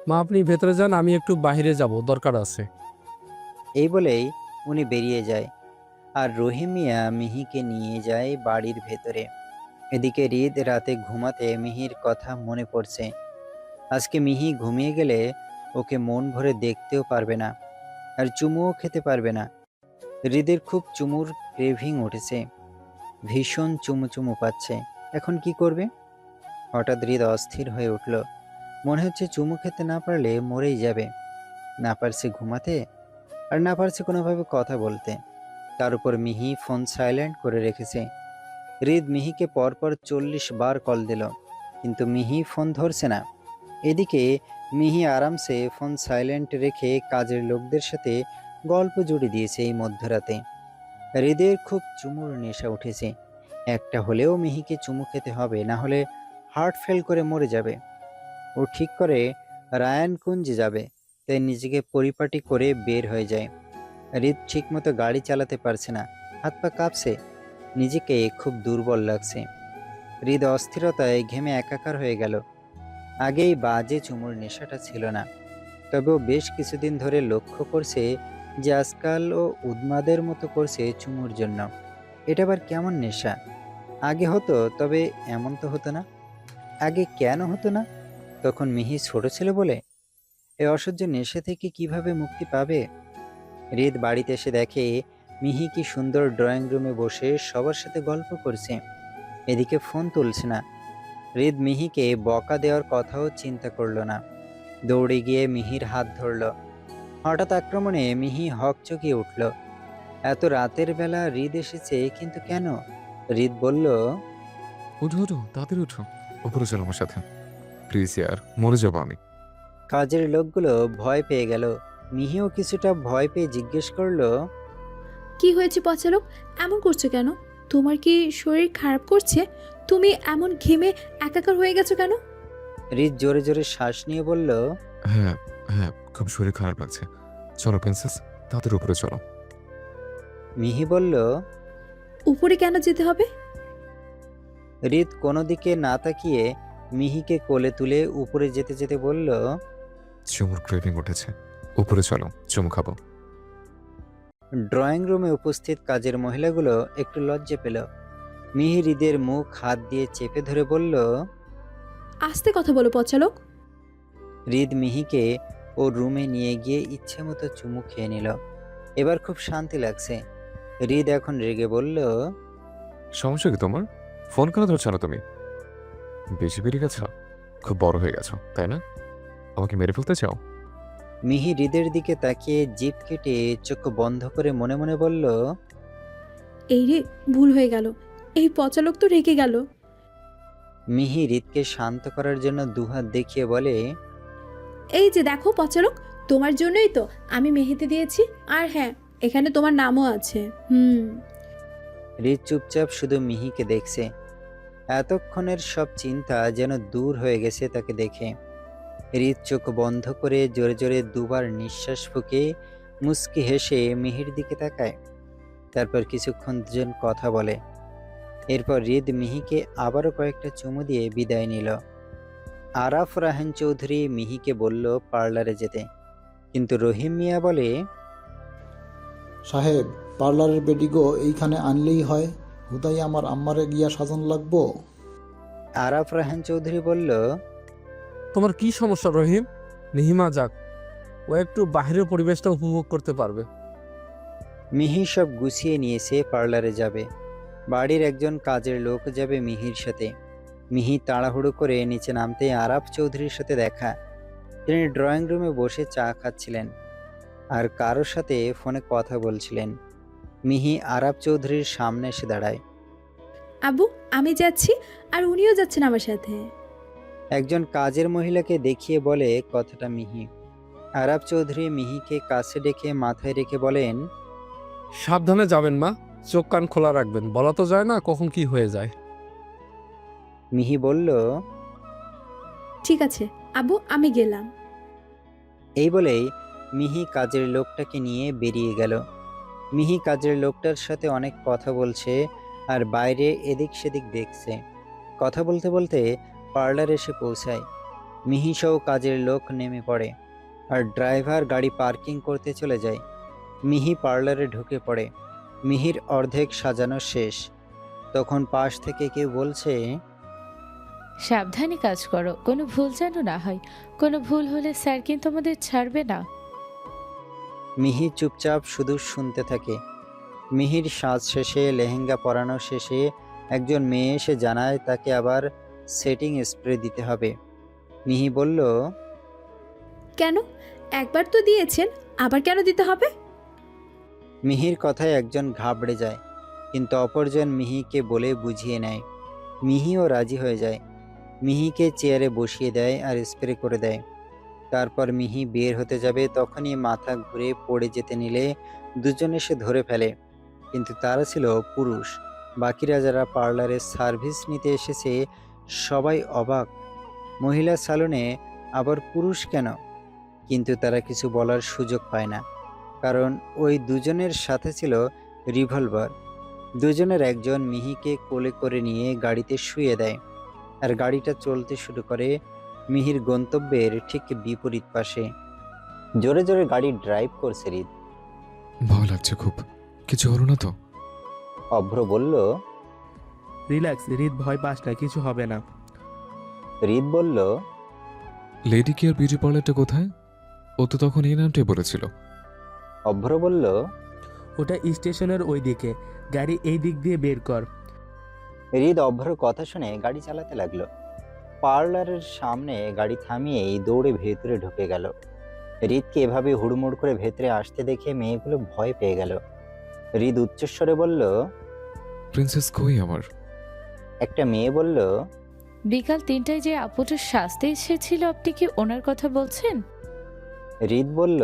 মা, আপনি ভেতরে যান, আমি একটু বাইরে যাব, দরকার আছে। এই বলেই উনি বেরিয়ে যায়। আর রহিম মিয়া মিহিকে নিয়ে যায় বাড়ির ভেতরে। এদিকে হৃদ রাতে ঘুমাতে মিহির কথা মনে পড়ছে। আজকে মিহি ঘুমিয়ে গেলে ওকে মন ভরে দেখতেও পারবে না, আর চুমুও খেতে পারবে না। হৃদের খুব চুমুর ক্রেভিং উঠেছে, ভীষণ চুমু চুমু পাচ্ছে। এখন কি করবে? হঠাৎ হৃদ অস্থির হয়ে উঠল। মনে হচ্ছে চুমু খেতে না পারলে মরেই যাবে। না পারছে ঘুমাতে, আর না পারছে কোনোভাবে কথা বলতে। তার উপর মিহি ফোন সাইলেন্ট করে রেখেছে। হৃদ মিহিকে পরপর 40 বার কল দিল, কিন্তু মিহি ফোন ধরছে না। এদিকে মিহি আরামসে ফোন সাইলেন্ট রেখে কাজের লোকদের সাথে গল্প জুড়ে দিয়েছে এই মধ্যরাতে। হৃদের খুব চুমুর নেশা উঠেছে। একটা হলেও মিহিকে চুমু খেতে হবে, না হলে হার্ট ফেল করে মরে যাবে। ও ঠিক করে রায়ানকুঞ্জে যাবে, তাই নিজেকে পরিপাটি করে বের হয়ে যায়। হৃদ ঠিকমতো গাড়ি চালাতে পারছে না, হাত পা কাঁপছে, নিজেকে খুব দুর্বল লাগছে। হৃদ অস্থিরতায় ঘেমে একাকার হয়ে গেল। আগেই বাজে চুমুর নেশাটা ছিল না, তবে ও বেশ কিছুদিন ধরে লক্ষ্য করছে যে আজকাল ও উন্মাদের মতো করছে চুমুর জন্য। এটা আবার কেমন নেশা? আগে হতো, তবে এমন তো হতো না। আগে কেন হতো না? তখন মিহি ছোট ছিল বলে? এই অসহ্য নেশা থেকে কিভাবে মুক্তি পাবে? হৃদ বাড়িতে এসে দেখে মিহি কি সুন্দর ড্রয়িং রুমে বসে সবার সাথে গল্প করছে। এদিকে ফোন তুলছে না। হৃদ মিহিকে বকা দেওয়ার কথাও চিন্তা করলো না, দৌড়ে গিয়ে মিহির হাত ধরল। হঠাৎ আক্রমণে মিহি হকচকিয়ে উঠল। এত রাতের বেলা হৃদ এসেছে, কিন্তু কেন? হৃদ বলল, উঠো উঠো, তাড়াতাড়ি উঠো। উপরে চলো আমার সাথে। প্লিজ ইয়ার, মরে যাবো আমি। কাজের লোকগুলো ভয় পেয়ে গেল। মিহিও কিছুটা ভয় পেয়ে জিজ্ঞেস করলো, কি হয়েছে পচালক? এমন করছো কেন? তোমার কি শরীর খারাপ করছে? তুমি এমন ঘেমে একাকার হয়ে গেছো কেন? হৃদ জোরে জোরে শ্বাস নিয়ে বলল, হ্যাঁ, হ্যাঁ, খুব শরীর খারাপ লাগছে। চলো প্রিন্সেস, তাড়াতাড়ি উপরে চলো। মিহি বলল। উপরে কেন যেতে হবে? হৃদ কোনো দিকে না তাকিয়ে মিহিকে কোলে তুলে উপরে যেতে যেতে বলল, চুমুর ক্রেভিং উঠেছে। উপরে চলো, চুমু খাবো। ড্রয়িং রুমে উপস্থিত কাজের মহিলাগুলো একটু লজ্জা পেল। মিহি হৃদের মুখ হাত দিয়ে চেপে ধরে বলল। আস্তে কথা বলো পচালক। হৃদ মিহিকে ওর রুমে নিয়ে গিয়ে ইচ্ছে মতো চুমু খেয়ে নিল। এবার খুব শান্তি লাগছে। হৃদ এখন রেগে বলল, সমস্যা কি তোমার? ফোন কেন ধরছো না তুমি? বেশি বেরিয়ে গেছো? খুব বড় হয়ে গেছো, তাই না? আমাকে মেরে ফেলতে চাও? মিহি হৃদের দিকে তাকিয়ে জিভ কেটে চোখ বন্ধ করে মনে মনে বলল। এই রে, ভুল হয়ে গেল। এই পচালক তো রেগে গেল। মিহি হৃদকে শান্ত করার জন্য দুহাত দেখিয়ে বলে, এই যে দেখো পচালক, তোমার জন্যই তো আমি মেহেদি দিয়েছি। আর হ্যাঁ, এখানে তোমার নামও আছে। হৃদ চুপচাপ শুধু মিহিকে দেখছে। এতক্ষণের সব চিন্তা যেন দূর হয়ে গেছে তাকে দেখে। হৃদ চোখ বন্ধ করে জোরে জোরে দুবার নিঃশ্বাস ফুঁকে মুচকি হেসে মিহির দিকে তাকায়। তারপর কিছুক্ষণ দুজন কথা বলে। এরপর হৃদ মিহিকে আবারও কয়েকটা চুমু দিয়ে বিদায় নিল। আরাফ রাহান চৌধুরী মিহিকে বলল পার্লারে যেতে, কিন্তু রহিম মিয়া বলে, সাহেব, পার্লারের বেডিগো এইখানে আনলেই হয়, হুদাই আমার আম্মারে গিয়া সাজন লাগবো। আরাফ রাহান চৌধুরী বলল, তোমার কি সমস্যা রহিম? নিহিমা যাক, ও একটু বাইরের পরিবেশটা উপভোগ করতে পারবে। মিহি সব গুছিয়ে নিয়েছে, পার্লারে যাবে। বাড়ির একজন কাজের লোক যাবে মিহির সাথে। মিহি তাড়াহুড়ো করে নিচে নামতে আরাফ চৌধুরীর সাথে দেখা। তিনি ড্রয়িং রুমে বসে চা খাচ্ছিলেন আর কারোর সাথে ফোনে কথা বলছিলেন। মিহি আরাফ চৌধুরীর সামনে এসে দাঁড়ায়। আব্বু, আমি যাচ্ছি, আর উনিও যাচ্ছেন আমার সাথে। একজন কাজের মহিলাকে দেখিয়ে বলে কথাটা মিহি। আরাফ চৌধুরী মিহিকে কাছে ডেকে মাথায় রেখে বলেন, সাবধানে যাবেন মা, চোখ কান খোলা রাখবেন, বলা তো যায় না কখন কি হয়ে যায়। মিহি বলল, ঠিক আছে আব্বু, আমি গেলাম। এই বলেই মিহি কাজের লোকটাকে নিয়ে বেরিয়ে গেল। মিহি কাজের লোকটার সাথে অনেক কথা বলছে আর বাইরে এদিক সেদিক দেখছে। কথা বলতে বলতে পার্লার এসে পৌঁছায়। মিহি সহ কাজের লোক নেমে পড়ে আর ড্রাইভার গাড়ি পার্কিং করতে চলে যায়। মিহি পার্লারে ঢুকে পড়ে। মিহির অর্ধেক সাজানো শেষ। তখন পাশ থেকে কেউ বলছে, সাবধানে কাজ করো, কোনো ভুল যেন না হয়। কোনো ভুল হলে স্যার কিন্তু আমাদের ছাড়বে না। মিহি চুপচাপ শুধু শুনতে থাকে। মিহির সাজ শেষে, লেহেঙ্গা পরানো শেষে একজন মেয়ে এসে জানায় তাকে আবার সেটিং স্প্রে দিতে হবে। মিহি বলল, কেন? একবার তো দিয়েছেন, আবার কেন দিতে হবে? মিহির কথায় একজন ঘাবড়ে যায়, কিন্তু অপরজন মিহিকে বলে বুঝিয়ে নেয়। মিহিও রাজি হয়ে যায়। মিহিকে চেয়ারে বসিয়ে দেয় আর স্প্রে করে দেয়। তারপর মিহি বের হতে যাবে, তখনই মাথা ঘুরে পড়ে যেতে নিলে দুজন এসে ধরে ফেলে। কিন্তু তারা ছিল পুরুষ। বাকিরা যারা পার্লারে সার্ভিস নিতে এসেছে সবাই অবাক। মহিলা সালনে আবার পুরুষ কেন? কিন্তু তারা কিছু বলার সুযোগ পায় না, কারণ ওই দুজনের সাথে ছিল রিভলভার। দুজনের একজন মিহিকে কোলে করে নিয়ে গাড়িতে শুইয়ে দেয় আর গাড়িটা চলতে শুরু করে মিহির গন্তব্যের ঠিক বিপরীত পাশে। জোরে জোরে গাড়ি ড্রাইভ করছে হৃদ। ভয় লাগছে খুব, কিছু হলো না তো? অভ্র বলল। রিল্যাক্স হৃদ, ভয় পাস না, কিছু হবে না। হৃদ বলল, লেডি কেয়ার বিউটি পার্লারটা কোথায়? ও তো তখন এই নামটাই বলেছিল। অভ্র বলল, ওটা স্টেশনের ওই দিকে, গাড়ি এই দিক দিয়ে বের কর। হৃদ অভ্র কথা শুনে গাড়ি চালাতে লাগলো। পার্লারের সামনে গাড়ি থামিয়েই দৌড়ে ভেতরে ঢুকে গেল। হৃদকে এভাবে হুড়মুড় করে ভেতরে আসতে দেখে মেয়েগুলো ভয় পেয়ে গেল। হৃদ উচ্চস্বরে বলল, প্রিন্সেস কই আমার? একটা মেয়ে বলল, বিকাল 3টায় যে আপুটা সাজতে এসেছিল, আপনি কি ওনার কথা বলছেন? হৃদ বলল।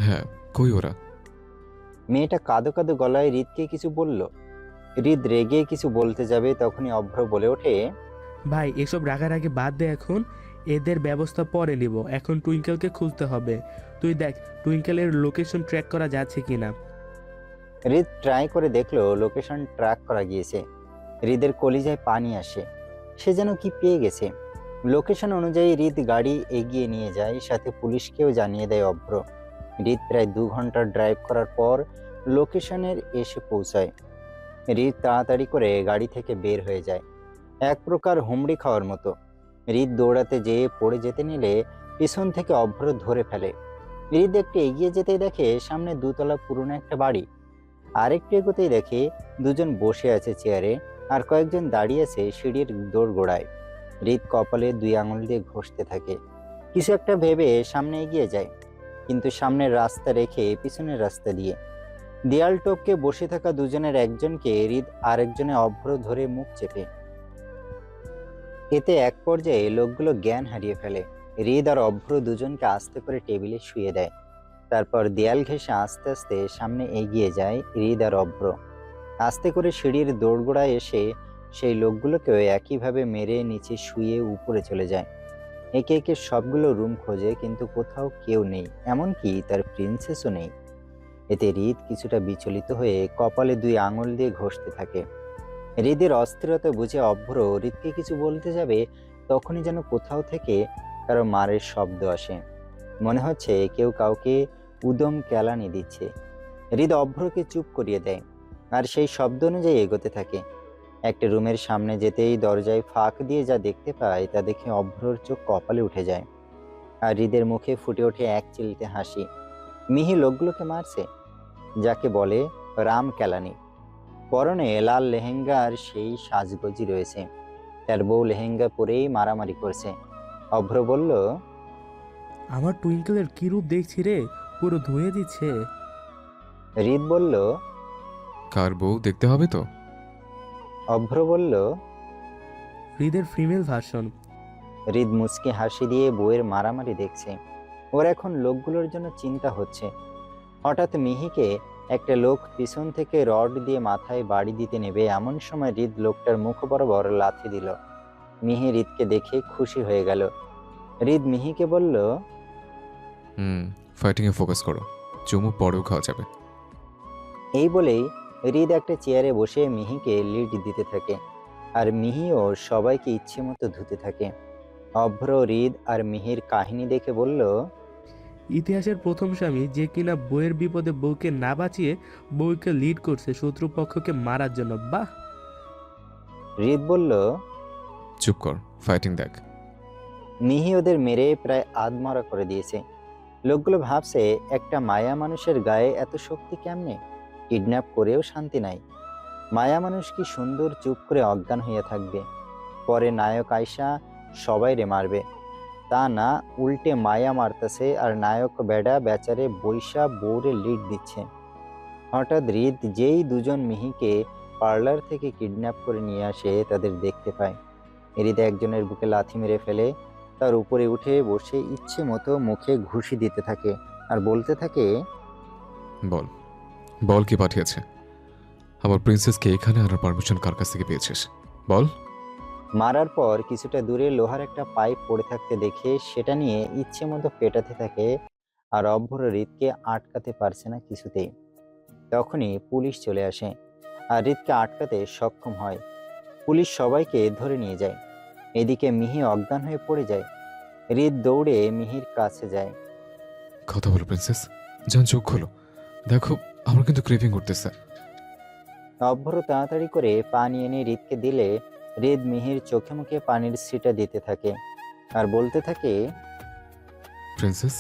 হ্যাঁ, কই ওরা? মেয়েটা কাঁদো কাঁদো গলায় হৃদকে কিছু বলল। হৃদ রেগে কিছু বলতে যাবে, তখনই অভ্র বলে ওঠে, ভাই এসব রাগারাগি বাদ দে এখন, এদের ব্যবস্থা পরে নিব। এখন টুইঙ্কেলকে খুঁজতে হবে। তুই দেখ টুইঙ্কেলের লোকেশন ট্র্যাক করা যাচ্ছে কিনা। হৃদ ট্রাই করে দেখলো লোকেশন ট্র্যাক করা গিয়েছে। হৃদের কলিজায় পানি আসে, সে যেন কি পেয়ে গেছে। লোকেশন অনুযায়ী হৃদ গাড়ি এগিয়ে নিয়ে যায়, সাথে পুলিশকেও জানিয়ে দেয় অভ্র। হৃদ প্রায় 2 ঘন্টা ড্রাইভ করার পর লোকেশনের এসে পৌঁছায়। হৃদ তাড়াতাড়ি করে গাড়ি থেকে বের হয়ে যায়, এক প্রকার হুমড়ি খাওয়ার মতো। হৃদ দৌড়াতে যেয়ে পড়ে যেতে নিলে পিছন থেকে অভ্র ধরে ফেলে। হৃদ একটু এগিয়ে যেতেই দেখে সামনে 2 তলা পুরনো একটা বাড়ি। আরেকটু এগোতেই দেখে দুজন বসে আছে চেয়ারে আর কয়েকজন দাঁড়িয়ে আছে সিঁড়ির দোরগোড়ায়। হৃদ কপালে 2 আঙুল দিয়ে ঘষতে থাকে। কিছু একটা ভেবে সামনে এগিয়ে যায়, কিন্তু সামনের রাস্তা রেখে পিছনের রাস্তা দিয়ে দেয়াল টপকে বসে থাকা দুজনের একজনকে হৃদ আরেকজনে অভ্র ধরে মুখ চেপে। এতে এক পর্যায়ে লোকগুলো জ্ঞান হারিয়ে ফেলে। হৃদ আর অভ্র দুজনকে আস্তে করে টেবিলে শুয়ে দেয়। তারপর দেয়াল ঘেঁষে আস্তে আস্তে সামনে এগিয়ে যায় হৃদ আর অভ্র। আস্তে করে সিঁড়ির দোরগোড়ায় এসে সেই লোকগুলোকেও একইভাবে মেরে নিচে শুয়ে উপরে চলে যায়। একে একে সবগুলো রুম খোঁজে, কিন্তু কোথাও কেউ নেই, এমনকি তার প্রিন্সেসও নেই। এতে হৃদ কিছুটা বিচলিত হয়ে কপালে 2 আঙুল দিয়ে ঘষতে থাকে। হৃদের অস্থিরতা বুঝে অভ্র হৃদকে কিছু বলতে যাবে, তখনই যেন কোথাও থেকে কারো মারের শব্দ আসে। মনে হচ্ছে কেউ কাউকে উদম কেলানি দিচ্ছে। হৃদ অভ্রকে চুপ করিয়ে দেয় আর সেই শব্দ অনুযায়ী এগোতে থাকে। একটা রুমের সামনে যেতেই দরজায় ফাঁক দিয়ে যা দেখতে পায় তা দেখে অভ্রর চোখ কপালে উঠে যায় আর হৃদের মুখে ফুটে ওঠে এক চিলতে হাসি। মিহি লোকগুলোকে মারছে, যাকে বলে রাম কেলানি। পরনে লাল লেহেঙ্গা আর সেই সাজগোজি রয়েছে। তার বউ লেহেঙ্গা পরেই মারামারি করছে। অভ্র বলল, আমার টুইঙ্কেলের কি রূপ দেখছি রে, পুরো ধুয়ে দিচ্ছে। হৃদ বলল, কার বউ দেখতে হবে তো? অভ্র বলল। হৃদের ফিমেল ভার্সন। হৃদ মুচকি হাসি দিয়ে বউয়ের মারামারি দেখছে। ওর এখন লোকগুলোর জন্য চিন্তা হচ্ছে। হঠাৎ মিহিকে একটা লোক পিছন থেকে রড দিয়ে মাথায় বাড়ি দিতে নেবে, এমন সময় হৃদ লোকটার মুখ বরাবর লাথি দিল। মিহি হৃদকে দেখে খুশি হয়ে গেল। হৃদ মিহিকে বলল, ফাইটিংয়ে ফোকাস করো, চুমু পরেও খাওয়া যাবে। এই বলেই হৃদ একটা চেয়ারে বসে মিহিকে লিড দিতে থাকে আর মিহিও সবাইকে ইচ্ছে মতো ধুতে থাকে। অভ্র, হৃদ আর মিহির কাহিনী দেখে বলল, ইতিহাসের প্রথম স্বামী যে কিনা বউয়ের বিপদে বউকে না বাঁচিয়ে বউকে লিড করছে শত্রুপক্ষকে মারার জন্য। বাহ! হৃদ বলল, চুপ কর, ফাইটিং দেখ। মিহি ওদের মেরে প্রায় আধমরা করে দিয়েছে। লোকগুলো ভাবছে একটা মায়া মানুষের গায়ে এত শক্তি কেমনে? কিডন্যাপ করেও শান্তি নাই। মায়া মানুষ কি সুন্দর চুপ করে অজ্ঞান হইয়া থাকবে, পরে নায়ক আইসা সবাইরে মারবে? তা না, উল্টে মায়া মারতেছে আর নায়ক বেডা বেচারে বৈশা বউরে লিড দিচ্ছে। হঠাৎ হৃদ যেই দুজন মিহিকে পার্লার থেকে কিডন্যাপ করে নিয়ে আসে তাদের দেখতে পায়। হৃদ একজনের বুকে লাথি মেরে ফেলে, তার উপরে উঠে বসে ইচ্ছে মতো মুখে ঘুষি দিতে থাকে আর বলতে থাকে, বল, বল কি পাঠিয়েছে? আমার প্রিন্সেসকে এখানে আনার পারমিশন কার কাছ থেকে পেয়েছিস? বল। মারার পর কিছুটা দূরে লোহার একটা পাইপ পড়ে থাকতে দেখে সেটা নিয়ে ইচ্ছে মতো পেটাতে থাকে আর অভ্র হৃদকে আটকাতে পারছে না কিছুতেই। তখনই পুলিশ চলে আসে আর হৃদকে আটকাতে সক্ষম হয়। পুলিশ সবাইকে ধরে নিয়ে যায়। এদিকে মিহি অজ্ঞান হয়ে পড়ে যায়। হৃদ দৌড়ে মিহির কাছে যায়। কথা বলো প্রিন্সেস, যান চোখ খোলো, দেখো আমার কিন্তু ক্রেভিং করতেছে। অভ্র তাড়াতাড়ি করে পানি এনে হৃদকে দিলে হৃদ মিহির চোখে মুখে পানির ছিটা দিতে থাকে আর বলতে থাকে, প্রিন্সেস,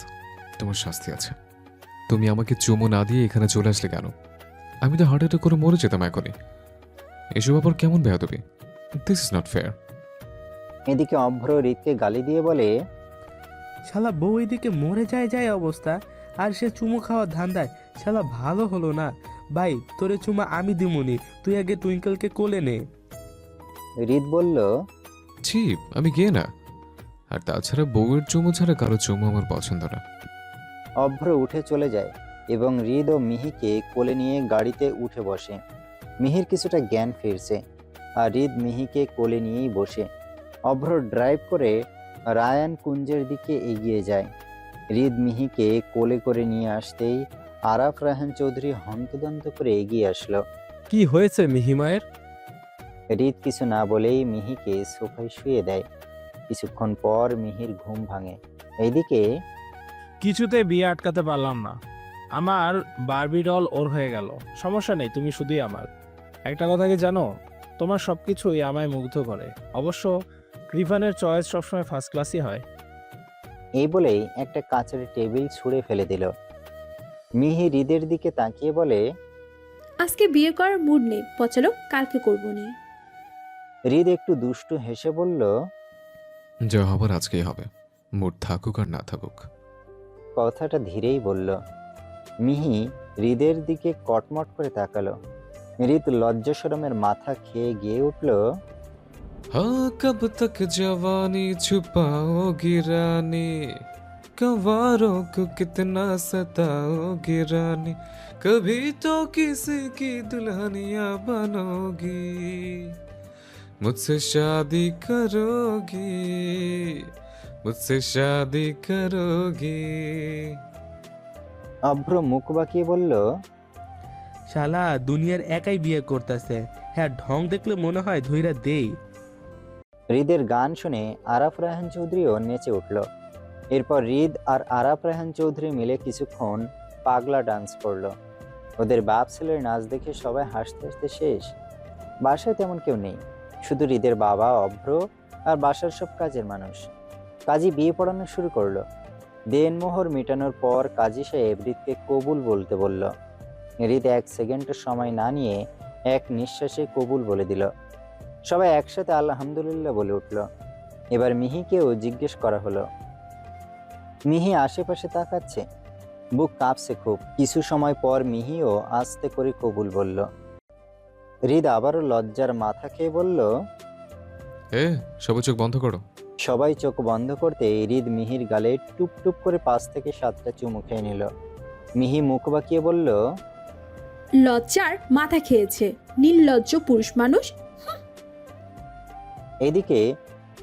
তোমার শাস্তি আছে। তুমি আমাকে চুমু না দিয়ে এখানে চলে আসলে কেন? আমি তো হার্ট অ্যাটাক করে মরে যেতাম এখনই। এসব আবার কেমন বেয়াদবি? This is not fair. এদিকে অভ্র হৃদকে গালি দিয়ে বলে, শালা বউ এদিকে মরে যায় অবস্থা, আর সে চুমু খাওয়ার ধান্দায়। শালা ভালো হলো না। ভাই, তোরে চুমা আমি দিমুনি, তুই আগে টুইঙ্কেলকে কোলে নে। হৃদ বলল, ছি, আমি গিয়ে না। আর তাছাড়া বউয়ের চুমু ছাড়া কারো চুমু আমার পছন্দ না। অভ্র উঠে চলে যায় এবং হৃদ ও মিহিকে কোলে নিয়ে গাড়িতে উঠে বসে। মিহির কিছুটা জ্ঞান ফিরছে আর হৃদ মিহিকে কোলে নিয়েই বসে। অভ্র ড্রাইভ করে রায়ান কুঞ্জের দিকে এগিয়ে যায়। হৃদ মিহিকে কোলে করে নিয়ে আসতেই আরাফ রায়হান চৌধুরী হন্তদন্ত করে এগিয়ে আসলো। কি হয়েছে মিহিমায়ের? হৃদ কিছু না বলেই মিহিকে সোফায় শুয়ে দেয়। কিছুক্ষণ পর মিহির ঘুম ভাঙে। এইদিকে কিছুতে বিয়ে আটকাতে পারলাম না। আমার বারবি ডল ওর হয়ে গেল। সমস্যা নেই, তুমি শুধুই আমার। একটা কথা কি জানো, তোমার সবকিছুই আমায় মুগ্ধ করে। অবশ্য রিভানের চয়েস সবসময় ফার্স্ট ক্লাসই হয়। এই বলেই একটা কাঁচের টেবিল ছুঁড়ে ফেলে দিল। মিহি হৃদের দিকে তাকিয়ে বলে, আজকে বিয়ে করার মুড নেই পচালক, কালকে করবো নি। হৃদ একটু দুষ্টু হেসে বলল, যা হবার আজকেই হবে, মুড থাকুক আর না থাকুক। কথাটা ধীরেই বলল। মিহি হৃদের দিকে কটমট করে তাকালো। হৃদ লজ্জা শরমের মাথা খেয়ে গিয়ে উঠল, हाँ कब तक जवानी छुपाओगी रानी, कंवारों को कितना सताओगी रानी, कभी तो किसी की दुल्हनिया बनोगी, मुझसे शादी करोगी, मुझसे शादी करोगी। অভ্র মুখ বাঁকিয়ে বলল, শালা দুনিয়ার একাই বিয়ে করতেছে। হ্যাঁ, ঢং দেখলে মনে হয় ধইরা দেই। হৃদের গান শুনে আরাফ রায়হান চৌধুরীও নেচে উঠল। এরপর হৃদ আর আরাফ রায়হান চৌধুরী মিলে কিছুক্ষণ পাগলা ডান্স করলো। ওদের বাপ ছেলের নাচ দেখে সবাই হাসতে হাসতে শেষ। বাসায় তেমন কেউ নেই, শুধু হৃদের বাবা, অভ্র আর বাসার সব কাজের মানুষ। কাজী বিয়ে পড়ানো শুরু করলো। দেনমোহর মেটানোর পর কাজী সাহেব হৃদকে কবুল বলতে বলল। হৃদ 1 সেকেন্ডের সময় না নিয়ে এক নিঃশ্বাসে কবুল বলে দিল। সবাই একসাথে আলহামদুলিল্লাহ বলে উঠল। এবার মিহিকেও জিজ্ঞেস করা হলো। মিহি আশেপাশে তাকাচ্ছে, বুক কাঁপছে খুব। কিছু সময় পর মিহিও আস্তে করে কবুল বলল। হৃদ আবারও লজ্জার মাথা খেয়ে বলল, এ সবাই চোখ বন্ধ করো। সবাই চোখ বন্ধ করতে হৃদ মিহির গালে টুপ টুপ করে 5 থেকে 7টা চুমু খেয়ে নিল। মিহি মুখ বাঁকিয়ে বলল, লজ্জার মাথা খেয়েছে, নির্লজ্জ পুরুষ মানুষ। এদিকে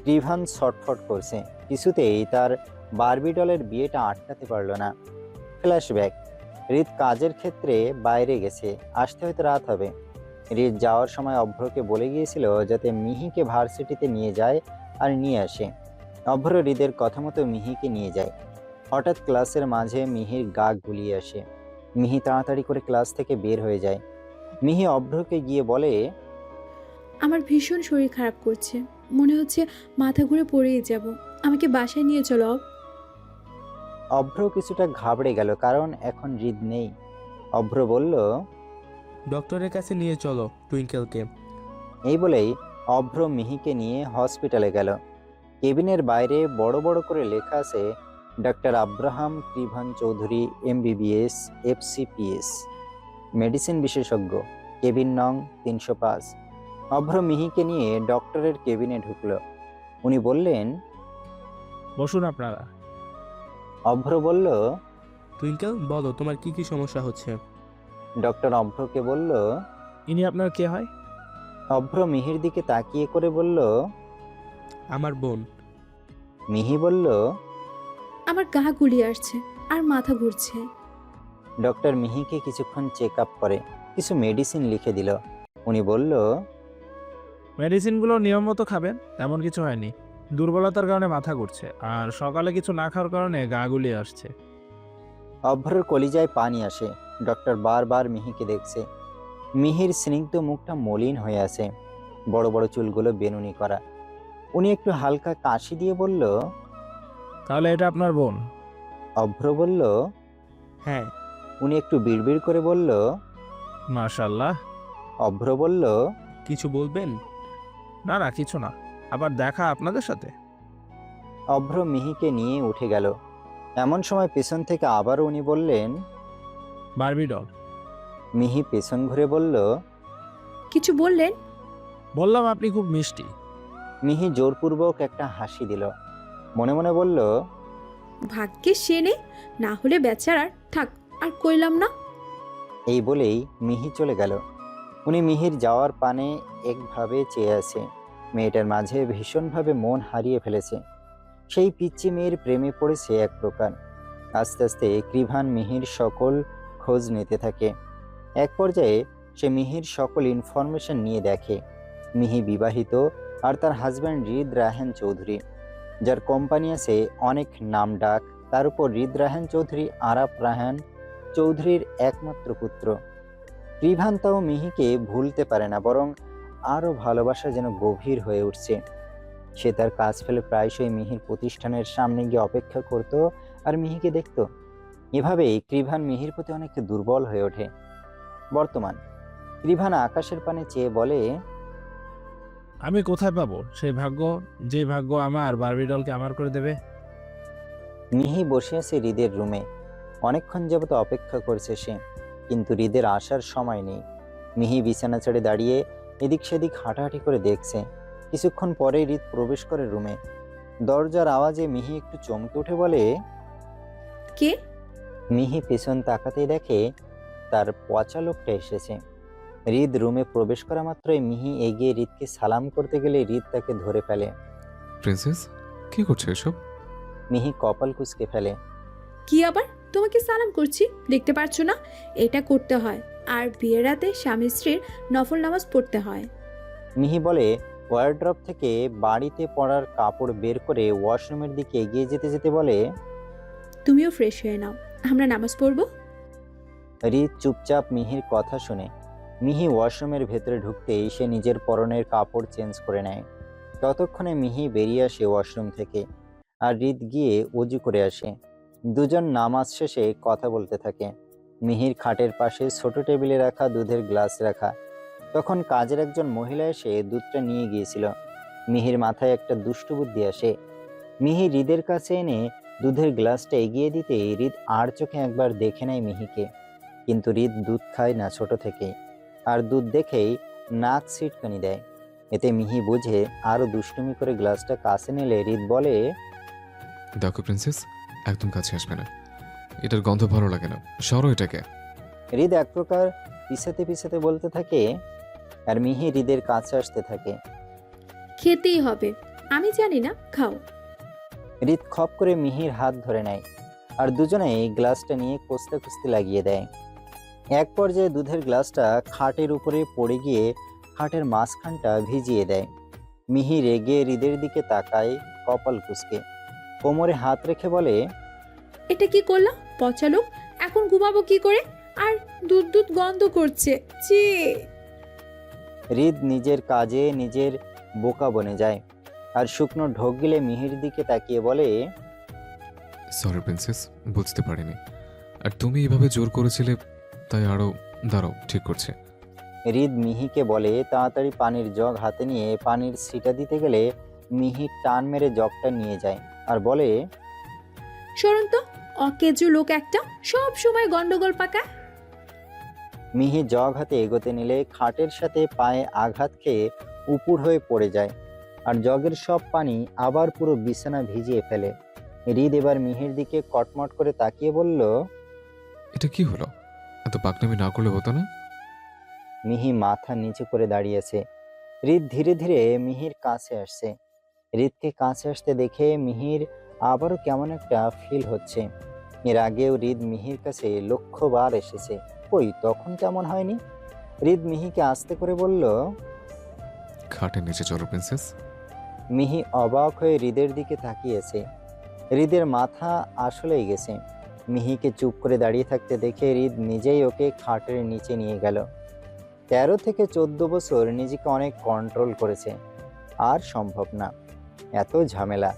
রিভান ছটফট করছে, কিছুতেই তার বারবি ডলের বিয়েটা আটকাতে পারল না। ফ্ল্যাশব্যাক, হৃদ কাজের ক্ষেত্রে বাইরে গেছে, আসতে হয়তো রাত হবে। রিদ যাওয়ার সময় অভ্রকে বলে গিয়েছিল যাতে মিহিকে ভার্সিটিতে নিয়ে যায় আর নিয়ে আসে। অভ্র হৃদের কথা মতো মিহিকে নিয়ে যায়। হঠাৎ ক্লাসের মাঝে মিহির গা গুলিয়ে আসে। মিহি তাড়াতাড়ি করে ক্লাস থেকে বের হয়ে যায়। মিহি অভ্রকে গিয়ে বলে, আমার ভীষণ শরীর খারাপ করছে, মনে হচ্ছে মাথা ঘুরে পড়েই যাব, আমাকে বাসায় নিয়ে চলো। অভ্র কিছুটা ঘাবড়ে গেল, কারণ এখন হৃদ নেই। অভ্র বলল, ডক্টরের কাছে নিয়ে চলো টুইঙ্কেলকে। এই বলেই অভ্র মিহিকে নিয়ে হসপিটালে গেল। কেবিনের বাইরে বড় বড় করে লেখা আছে, ডাক্তার আব্রাহাম ক্রিভান চৌধুরী MBBS FCPS, মেডিসিন বিশেষজ্ঞ, কেবিন নং 305। অভ্র মিহিকে নিয়ে ডক্টরের কেবিনে ঢুকলো। উনি বললেন, বসুন আপনারা। অভ্র বলল, টুইঙ্কেল বলো তোমার কি কি সমস্যা হচ্ছে? ডক্টর অভ্রকে বলল। ইনি আপনার কে হয়? অভ্র মিহির দিকে তাকিয়ে করে বলল, আমার বোন। মিহি বলল। আমার গা গুলিয়ে আসছে আর মাথা ঘুরছে। ডক্টর মিহিকে কিছুক্ষণ চেক আপ করে কিছু মেডিসিন লিখে দিল। উনি বলল, মেডিসিনগুলো নিয়ম মতো খাবেন, তেমন কিছু হয়নি। দুর্বলতার কারণে মাথা ঘুরছে আর সকালে কিছু না খাওয়ার কারণে গা গুলিয়ে আসছে। অভ্রের কলিজায় পানি আসে। ডক্টর বারবার মিহিকে দেখছে। মিহির স্নিগ্ধ মুখটা মলিন হয়ে আছে, বড় বড় চুলগুলো বেনুনি করা। উনি একটু হালকা কাশি দিয়ে বলল, তাহলে এটা আপনার বোন? অভ্র বলল। হ্যাঁ। উনি একটু বিড়বিড় করে বলল, মাশাআল্লাহ। অভ্র বলল, কিছু বলবেন? না না, কিছু না। আবার দেখা আপনাদের সাথে। অভ্র মিহিকে নিয়ে উঠে গেল। এমন সময় পেছন থেকে আবার উনি বললেন, বারবি ডল। মিহি পেছন ঘুরে বলল। কিছু বললেন? বললাম আপনি খুব মিষ্টি। মিহি জোরপূর্বক একটা হাসি দিল। মনে মনে বলল, ভাগ্যে সে নেই, না হলে বেচারার থাক, আর কইলাম না। এই বলেই মিহি চলে গেল। উনি মিহির যাওয়ার পানে একভাবে চেয়ে আছে। মেয়েটার মাঝে ভীষণভাবে মন হারিয়ে ফেলেছে। সেই পিচ্চি মেয়ের প্রেমে পড়েছে এক প্রকার। আস্তে আস্তে কৃভান মিহির সকল খোঁজ নিতে থাকে। এক পর্যায়ে সে মিহির সকল ইনফরমেশন নিয়ে দেখে মিহি বিবাহিত আর তার হাজব্যান্ড হৃদ রায়হান চৌধুরী, যার কোম্পানি আছে অনেক নাম ডাক। তার উপর হৃদ রায়হান চৌধুরী আরাপ রায়হান চৌধুরীর একমাত্র পুত্র। কৃভান তাও মিহিকে ভুলতে পারে না, বরং আরও ভালোবাসা যেন গভীর হয়ে উঠছে। সে তার কাজ ফেলে প্রায়শই মিহির প্রতিষ্ঠানের সামনে গিয়ে অপেক্ষা করত আর মিহিকে দেখত। এভাবেই কৃভান মিহির প্রতি অনেক দুর্বল হয়ে ওঠে। বর্তমান কৃভান আকাশের পানে চেয়ে বলে, আমি কোথায় পাবো সেই ভাগ্য, যে ভাগ্য আমার বারবি ডলকে আমার করে দেবে? মিহি বসে আছে হৃদের রুমে। অনেকক্ষণ যাবত অপেক্ষা করছে সে, কিন্তু হৃদের আসার সময় নেই। মিহি বিছানা ছেড়ে দাঁড়িয়ে এদিক সেদিক হাঁটাহাঁটি করে দেখছে। কিছুক্ষণ পরে হৃদ প্রবেশ করে রুমে। দরজার আওয়াজে মিহি একটু চমকে উঠে বলে, কে? মিহি পেছন তাকাতেই দেখে তার পচা লোকটা এসেছে। হৃদ রুমে প্রবেশ করা মাত্রই মিহি এগিয়ে হৃদকে সালাম করতে গেলে হৃদ তাকে ধরে ফেলে। প্রিন্সেস, কি করছো এসব? মিহি কপাল কুঁচকে ফেলে। কি আবার? তোমাকে সালাম করছি, দেখতে পারছো না? এটা করতে হয়, আর বিয়ের রাতে স্বামী স্ত্রীর নফল নামাজ পড়তে হয়। মিহি বলে ওয়ারড্রপ থেকে বাড়িতে পরার কাপড় বের করে ওয়াশরুমের দিকে এগিয়ে যেতে যেতে বলে, তুমিও ফ্রেশ হয়ে নাও, আমরা নামাজ পড়বো। হৃদ চুপচাপ মিহির কথা শুনে। মিহি ওয়াশরুমের ভেতরে ঢুকতেই সে নিজের পরনের কাপড় চেঞ্জ করে নেয়। ততক্ষণে মিহি বেরিয়ে আসে ওয়াশরুম থেকে, আর হৃদ গিয়ে উজু করে আসে। দুজন নামাজ শেষে কথা বলতে থাকে। মিহির খাটের পাশে ছোট টেবিলে রাখা দুধের গ্লাস রাখা। তখন কাজের একজন মহিলা এসে দুধটা নিয়ে গিয়েছিল। মিহির মাথায় একটা দুষ্টু বুদ্ধি আসে। মিহি হৃদের কাছে এনে দুধের গ্লাসটা এগিয়ে দিতে হৃদ আর চোখে একবার দেখে নেয় মিহিকে। কিন্তু হৃদ দুধ খায় না ছোট থেকেই, আর দুধ দেখেই নাক ছিটকানি দেয়। এতে মিহি বুঝে আরো দুষ্টুমি করে গ্লাসটা কাছে নিলে হৃদ বলে, দেখো প্রিন্সেস, একদম কাছে আসবে না, এটার গন্ধ ভালো লাগে না, সরো এটাকে। হৃদ এক প্রকার পিছাতে পিছাতে বলতে থাকে, আর মিহি হৃদের কাছে আসতে থাকে। খেতেই হবে, আমি জানি না, খাও। হৃদ খপ করে মিহির হাত ধরে নেয়, আর দুজনেই গ্লাসটা নিয়ে কষতে কষতে লাগিয়ে দেয়। এক পর্যায়ে দুধের গ্লাসটা খাটের উপরে পড়ে গিয়ে খাটের মাঝখানটা ভিজিয়ে দেয়। মিহি রেগে হৃদের দিকে তাকায়, কপাল কুঁচকে কোমরে হাত রেখে বলে, এটা কি করলাম পচা লোক? এখন ঘুমাবো কি করে? আর দুধ দুধ গন্ধ করছে, ছি। হৃদ নিজের কাজে নিজের বোকা বনে যায় আর শুকনো ঢোক গিলে মিহির দিকে তাকিয়ে বলে, সরি প্রিন্সেস, বুঝতে পারিনি। আর তুমি এইভাবে জোর করেছিলে, তাই আরও দাঁড়াও, ঠিক করছে। হৃদ মিহিকে বলে তাড়াতাড়ি পানির জগ হাতে নিয়ে পানির ছিটা দিতে গেলে মিহি টান মেরে জগটা নিয়ে যায় আর বলে, সরুন তো, অকেজো লোক একটা, সব সময় গন্ডগোল পাকায়। মিহি জগ হাতে এগোতে নিলে খাটের সাথে পায়ে আঘাত খেয়ে উপুড় হয়ে পড়ে যায় আর জগের সব পানি আবার পুরো বিছানা ভিজিয়ে ফেলে। হৃদ এবার মিহির দিকে কটমট করে তাকিয়ে বলল, এটা কি হলো? এত পাকনামি না করলে হতো না? মিহি মাথা নিচু করে দাঁড়িয়েছে। হৃদ ধীরে ধীরে মিহির কাছে আসছে। হৃদকে কাছে আসতে দেখে মিহির আবারও কেমন একটা ফিল হচ্ছে। এর আগেও হৃদ মিহির কাছে লক্ষবার এসেছে, কই তখন কেমন হয়নি। হৃদ মিহিকে আস্তে করে বলল, খাটের নিচে চলো প্রিন্সেস। মিহি অবাক হয়ে হৃদের দিকে তাকিয়েছে। হৃদের মাথা আসলেই গেছে। মিহিকে চুপ করে দাঁড়িয়ে থাকতে দেখে হৃদ নিজেই ওকে খাটের নিচে নিয়ে গেল। 13 থেকে 14 বছর নিজেকে অনেক কন্ট্রোল করেছে, আর সম্ভব না, এত ঝামেলা।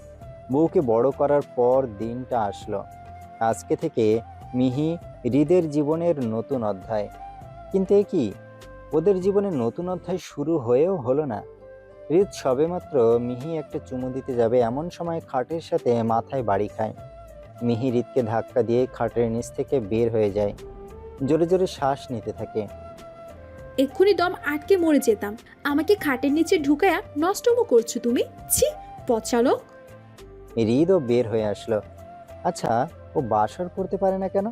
বউকে বড় করার পর দিনটা আসলো। আজকে থেকে মিহি হৃদের জীবনের নতুন অধ্যায়। কিন্তু এ কি, ওদের জীবনের নতুন অধ্যায় শুরু হয়েও হলো না। হৃদ সবেমাত্র মিহি একটা চুমু দিতে যাবে এমন সময় খাটের সাথে মাথায় বাড়ি খায়। মিহি হৃদকে ধাক্কা দিয়ে খাটের নিচ থেকে বের হয়ে যায়, জোরে জোরে শ্বাস নিতে থাকে। এক্ষুনি দম আটকে মরে যেতাম। আমাকে খাটের নিচে ঢুকায়া নষ্টমো করছো তুমি, ছি পচা লোক। হৃদও বের হয়ে আসলো। আচ্ছা, ও বাসর করতে পারে না কেন?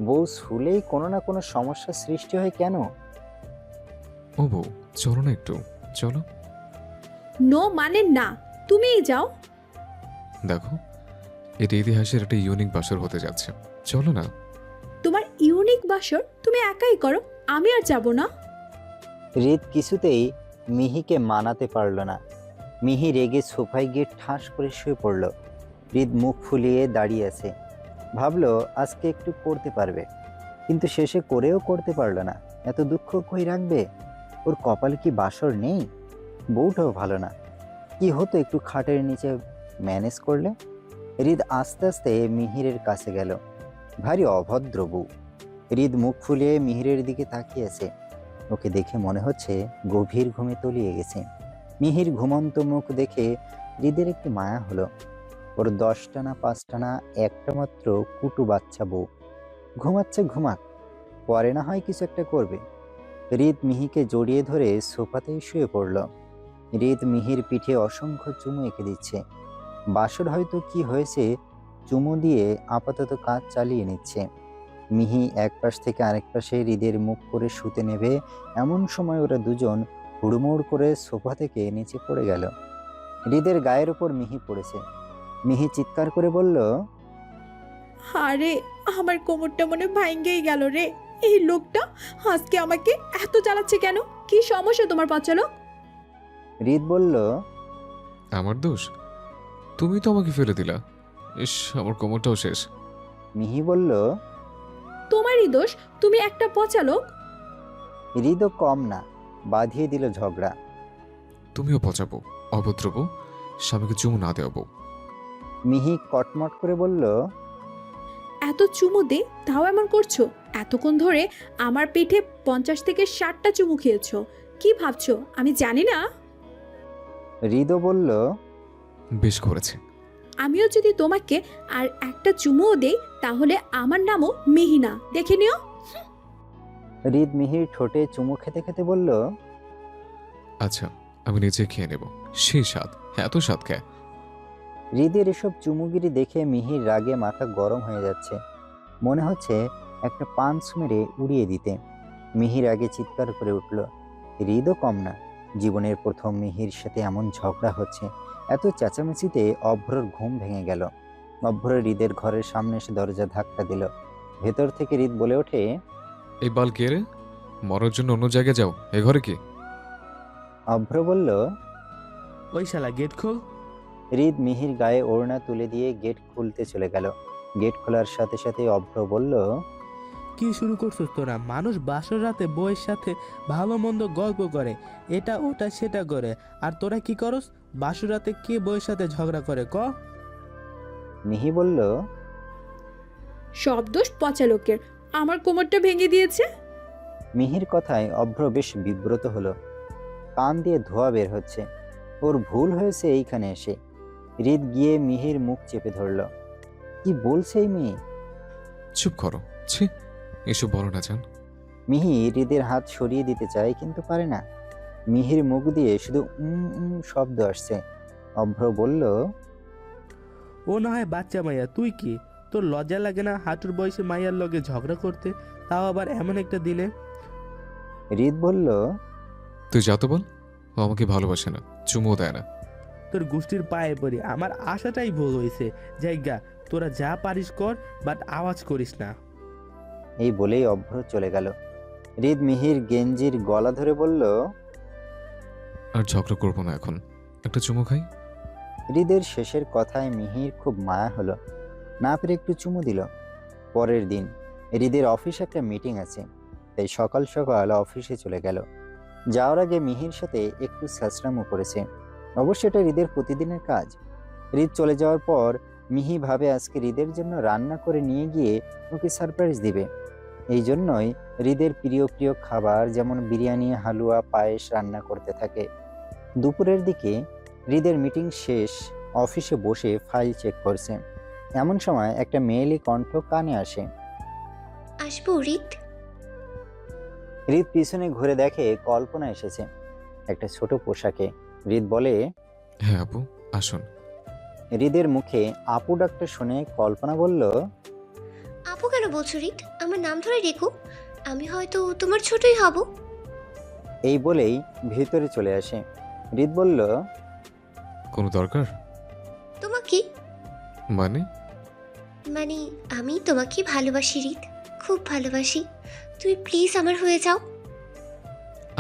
বউ শুলেই কোনো না কোনো সমস্যা সৃষ্টি হয় কেন? ও বউ, চলো না একটু, চলো। নো মানে না, তুমিই যাও। দেখো, এটা ইতিহাসের একটা ইউনিক বাসর হতে যাচ্ছে, চলো না। তোমার ইউনিক বাসর তুমি একাই করো, আমি আর যাব না। হৃদ কিছুতেই মিহিকে মানাতে পারল না। মিহি রেগে সোফায় গিয়ে ঠাস করে শুয়ে পড়ল। হৃদ মুখ ফুলিয়ে দাঁড়িয়ে আছে। ভাবলো আজকে একটু করতে পারবে, কিন্তু শেষে করেও করতে পারল না। এত দুঃখ কই রাখবে? ওর কপালে কি বাসর নেই? বউটাও ভালো না। কি হতো একটু খাটের নিচে ম্যানেজ করলে? হৃদ আস্তে আস্তে মিহিরের কাছে গেল। ভারী অভদ্র বউ। হৃদ মুখ ফুলিয়ে মিহিরের দিকে তাকিয়েছে। ওকে দেখে মনে হচ্ছে গভীর ঘুমে তলিয়ে গেছে। মিহির ঘুমন্ত মুখ দেখে হৃদের একটু মায়া হলো। ওর 10টা না 5টা না একটা মাত্র কুটু বাচ্চা বউ। ঘুমাচ্ছে ঘুমাক, পরে না হয় কিছু একটা করবে। হৃদ মিহিকে জড়িয়ে ধরে সোফাতেই শুয়ে পড়ল। হৃদ মিহির পিঠে অসংখ্য চুমু এঁকে দিচ্ছে। বাসর হয়তো কি হয়েছে, চুমু দিয়ে আপাতত কাজ চালিয়ে নিচ্ছে। মিহি এক পাশ থেকে আরেক পাশে হৃদের মুখ করে শুতে নেবে এমন সময় ওরা দুজন হুড়মুড় করে সোফা থেকে নিচে পড়ে গেল। হৃদের গায়ের উপর মিহি পড়েছে। মিহি চিৎকার করে বলল, আরে আমার কোমরটা মনে ভাঙ্গেই গেল রে। এই লোকটা আজকে আমাকে এত জ্বালাচ্ছে কেন? কি সমস্যা তোমার পচা লোক? হৃদ বলল, আমার দোষ? তুমি তো আমাকে ফেলে দিলা। ইস, আমার কোমরটাও শেষ। মিহি বলল, তোমারই দোষ, তুমি একটা পচা লোক। হৃদও কম না, বাঁধিয়ে দিল ঝগড়া। তুমিও পচাবো, অভদ্র বউ, স্বামীকে চুমু না দেওয়া বউ। মিহি কটমট করে বলল, এত চুমু দে তাও এমন করছো? এতক্ষণ ধরে আমার পিঠে 50 থেকে 60টা চুমু খেয়েছো। কি ভাবছো আমি জানি না? হৃদও বলল, বেশ করেছে। আমিও যদি তোমাকে আর একটা চুমুও দেই তাহলে আমার নামও মেহিনা, দেখে নিও। হৃদ মিহির ঠোঁটে চুমু খেতে খেতে বলল, আচ্ছা, আমি নিজে খেয়ে নেব। সেই স্বাদ, এত স্বাদ খায়। হৃদের এসব চুমুগিরি দেখে মিহির রাগে মাথা গরম হয়ে যাচ্ছে। মনে হচ্ছে একটা পাঞ্চ মেরে উড়িয়ে দিতে। মিহির আগে চিৎকার করে উঠল। হৃদও কম না, জীবনের প্রথম মিহির সাথে এমন ঝগড়া হচ্ছে। এত চেঁচামেচিতে অভ্রর ঘুম ভেঙে গেল। অভ্র হৃদের ঘরের সামনে এসে দরজা ধাক্কা দিল। ভেতর থেকে হৃদ বলে ওঠে, এই বাল কে রে? মরার জন্য অন্য জায়গায় যাও, এ ঘরে কি? অভ্র বলল। ওই শালা গেট খোল। হৃদ মিহির গায়ে ওড়না তুলে দিয়ে গেট খুলতে চলে গেল। গেট খোলার সাথে সাথে অভ্র বলল। কি শুরু করছিস তোরা? মানুষ বাসর রাতে বউয়ের সাথে ভালো মন্দ গল্প করে, এটা ওটা সেটা করে, আর তোরা কি করস? বাসর রাতে কে বউয়ের সাথে ঝগড়া করে ক? মিহি বলল। সব দোষ পচা লোকের, আমার কোমরটা ভেঙে দিয়েছে। মিহির কথায় অভ্র বেশ বিব্রত হলো। কান দিয়ে ধোঁয়া বের হচ্ছে। ওর ভুল হয়েছে এইখানে এসে। হৃদ গিয়ে মিহির মুখ চেপে ধরল। কি বলছে এই মেয়ে? চুপ করো, ছি, এসব বলো না জান। মিহি হৃদের হাত সরিয়ে দিতে চায় কিন্তু পারে না। মিহির মুখ দিয়ে শুধু শব্দ আসছে। অভ্র বলল। ও না হয় বাচ্চা মাইয়া, তুই কি? তোর লজ্জা লাগে না হাঁটুর বয়সে মাইয়ার লগে ঝগড়া করতে, তাও আবার এমন একটা দিনে? হৃদ বলল। তুই যা তো বল, ও আমাকে ভালোবাসে না, চুমো দেয় না। তোর গোষ্ঠীর পায়ে পড়ি, আমার আশাটাই ভুল হয়েছে। জায়গা, তোরা যা পারিস কর, বাট আওয়াজ করিস না। এই বলেই অভ্র চলে গেল। হৃদ মিহির গেঞ্জির গলা ধরে বলল। আর ঝগড়া করবো না এখন, একটা চুমো খাই। হৃদের শেষের কথায় মিহির খুব মায়া হলো, না পেরে একটু চুমু দিল। পরের দিন হৃদের অফিসে একটা মিটিং আছে, তাই সকাল সকাল অফিসে চলে গেল। যাওয়ার আগে মিহির সাথে একটু ছ্যাঁচড়ামো করেছে। অবশ্য এটা হৃদের প্রতিদিনের কাজ। হৃদ চলে যাওয়ার পর মিহি ভাবে আজকে হৃদের জন্য রান্না করে নিয়ে গিয়ে ওকে সারপ্রাইজ দিবে। এই জন্যই হৃদের প্রিয় প্রিয় খাবার যেমন বিরিয়ানি, হালুয়া, পায়েস রান্না করতে থাকে। দুপুরের দিকে হৃদের মিটিং শেষ, অফিসে বসে ফাইল চেক করছে। এমন সময় একটা মেয়েলি কণ্ঠ কানে আসে। আসবো হৃদ? হৃদ পিছনে ঘুরে দেখে কল্পনা এসেছে একটা ছোট পোশাকে। হৃদ বলে। হ্যাঁ আপু, আসুন। হৃদের মুখে আপু ডাকটা শুনে কল্পনা বলল। আপু কেন বলছো হৃদ? আমার নাম ধরে রেখো, আমি হয়তো তোমার ছোটই হব। এই বলেই ভিতরে চলে আসে। হৃদ বলল। কোনো দরকার? তোমাকে মানে? মানে আমি তোমাকে ভালোবাসি হৃদ, খুব ভালোবাসি। তুমি প্লিজ আমার হয়ে যাও।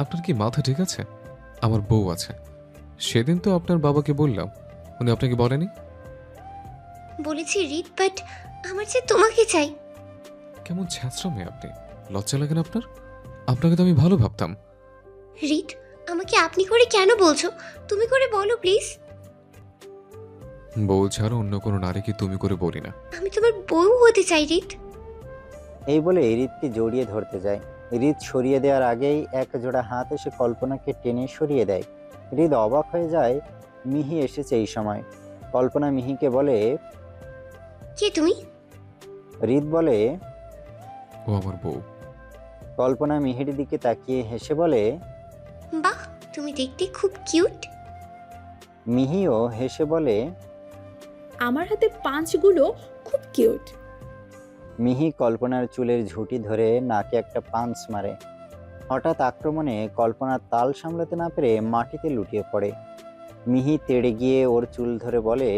আপনার কি মাথা ঠিক আছে? আমার বউ আছে। সেদিন তো আপনার বাবাকে বললাম, উনি আপনাকে বলেনি? বলেছি হৃদ, বাট আমার যে তোমাকে চাই। কেমন ছ্যাঁচড়া মেয়ে আপনি, লজ্জা লাগে না আপনার? আপনাকে তো আমি ভালো ভাবতাম। হৃদ, আমাকে আপনি করে কেন বলছো? তুমি করে বলো প্লিজ। বউ ছাড়া অন্য কোনো নারীকে তুমি করে বলি না। আমি তোমার বউ হতে চাই হৃদ। এই বলে হৃদকে জড়িয়ে ধরতে যায়। হৃদ সরিয়ে দেওয়ার আগেই এক জোড়া হাত এসে কল্পনাকে টেনে সরিয়ে দেয়। হৃদ অবাক হয়ে যায় মিহি এসেছে এই সময়। কল্পনা মিহিকে বলে। কে তুমি? হৃদ বলে। ও আমার বউ। কল্পনা মিহির দিকে তাকিয়ে হেসে বলে। বাহ, তুমি দেখতে খুব কিউট। মিহিও হেসে বলে। আমার হাতে পাঁচগুলো খুব কিউট। মিহি কল্পনার চুলের ঝুঁটি ধরে নাকে একটা পাঞ্চ মারে। হঠাৎ আক্রমণে কল্পনার তাল সামলাতে না পেরে মাটিতে লুটিয়ে পড়ে। মিহি তেড়ে গিয়ে ওর চুল ধরে বলে।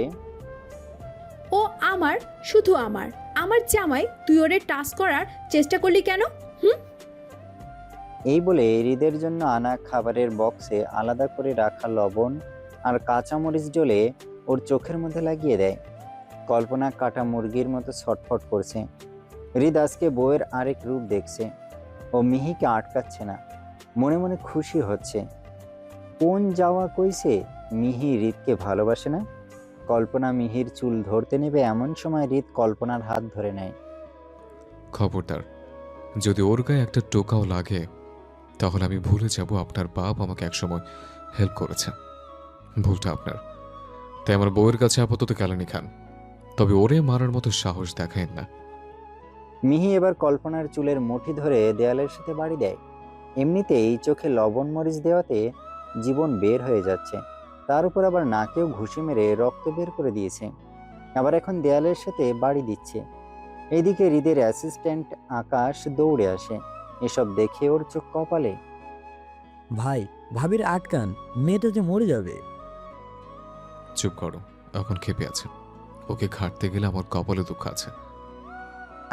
ও আমার, শুধু আমার, আমার জামাই, তুই ওরে টাচ করার চেষ্টা করলি কেন? এই বলে হৃদের জন্য আনা খাবারের বক্সে আলাদা করে রাখা লবণ আর কাঁচামরিচ জ্বলে ওর চোখের মধ্যে লাগিয়ে দেয়। কল্পনা কাটা মুরগির মতো ছটফট করছে। হৃদ আজকে বউয়ের আরেক রূপ দেখছে। ও মিহিকে আটকাচ্ছে না, মনে মনে খুশি হচ্ছে। কোন যাওয়া কইছে মিহি হৃদকে ভালোবাসে না। কল্পনা মিহির চুল ধরতে নেবে এমন সময় হৃদ কল্পনার হাত ধরে নেয়। খবরদার, যদি ওর গায়ে একটা টোকাও লাগে তাহলে আমি ভুলে যাব আপনার বাপ আমাকে একসময় হেল্প করেছে। ভুলটা আপনার, তাই আমার বউয়ের কাছে আপাতত কেলানি খান, তবে ওরে মারার মতো সাহস দেখায় না। মিহি এবার কল্পনার চুলের মুঠি ধরে দেয়ালের সাথে বাড়ি দেয়। এমনিতেই চোখে লবণ মরিচ দেওয়াতে জীবন বের হয়ে যাচ্ছে, তার উপর আবার নাকেও ঘুষি মেরে রক্ত বের করে দিয়েছে। আবার এখন দেয়ালের সাথে বাড়ি দিচ্ছে। এইদিকে হৃদের অ্যাসিস্ট্যান্ট আকাশ দৌড়ে আসে। এসব দেখে ওর চোখ কপালে। ভাই, ভাবির আটকান, মেয়েটা যে মরে যাবে। চুপ করো, এখন খেপে আছে। ওকে ঘাটতে গেলে আমার কপালে দুঃখ আছে।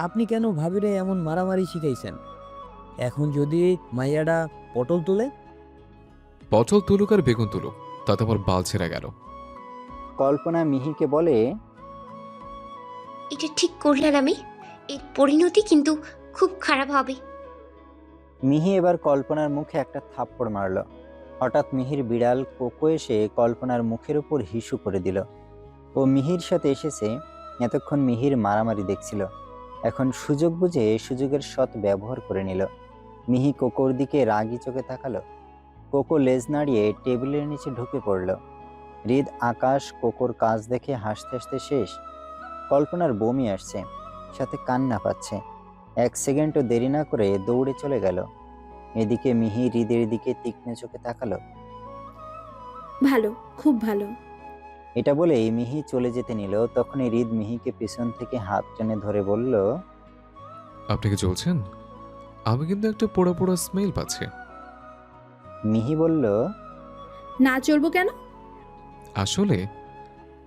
আপনি কেন ভাবিরে এমন মারামারি শিখাইছেন? এখন যদি মাইয়াটা পটল তুলে? পটল তুলুক আর বেগুন তুলুক, তাতে আমার বাল ছেড়ে গেল। কল্পনা মিহিকে বলে, এটা ঠিক করলেন আমি, এর পরিণতি কিন্তু খুব খারাপ হবে। মিহি এবার কল্পনার মুখে একটা থাপ্পড় মারল। হঠাৎ মিহির বিড়াল কোকো এসে কল্পনার মুখের উপর হিসু করে দিল। ও মিহির সাথে এসেছে, এতক্ষণ মিহির মারামারি দেখছিল, এখন সুযোগ বুঝে সুযোগের সৎ ব্যবহার করে নিল। মিহি কোকোর দিকে রাগি চোখে তাকালো। কোকো লেজ নাড়িয়ে টেবিলের নিচে ঢুকে পড়ল। হৃদ আকাশ কোকোর কাজ দেখে হাসতে হাসতে শেষ। কল্পনার বমি আসছে, সাথে কান্না পাচ্ছে। 1 সেকেন্ডও দেরি না করে দৌড়ে চলে গেল। এদিকে মিহি হৃদের দিকে তীক্ষ্ণ চোখে তাকালো। ভালো, খুব ভালো। এটা বলেই মিহি চলে যেতে নিল, তখনই হৃদ মিহিকে পিছন থেকে হাত টেনে ধরে বলল, আপনি কি চলছেন? আমি কিন্তু একটা পোড়া পোড়া স্মেল পাচ্ছি। মিহি বলল, না চলবো কেন? আসলে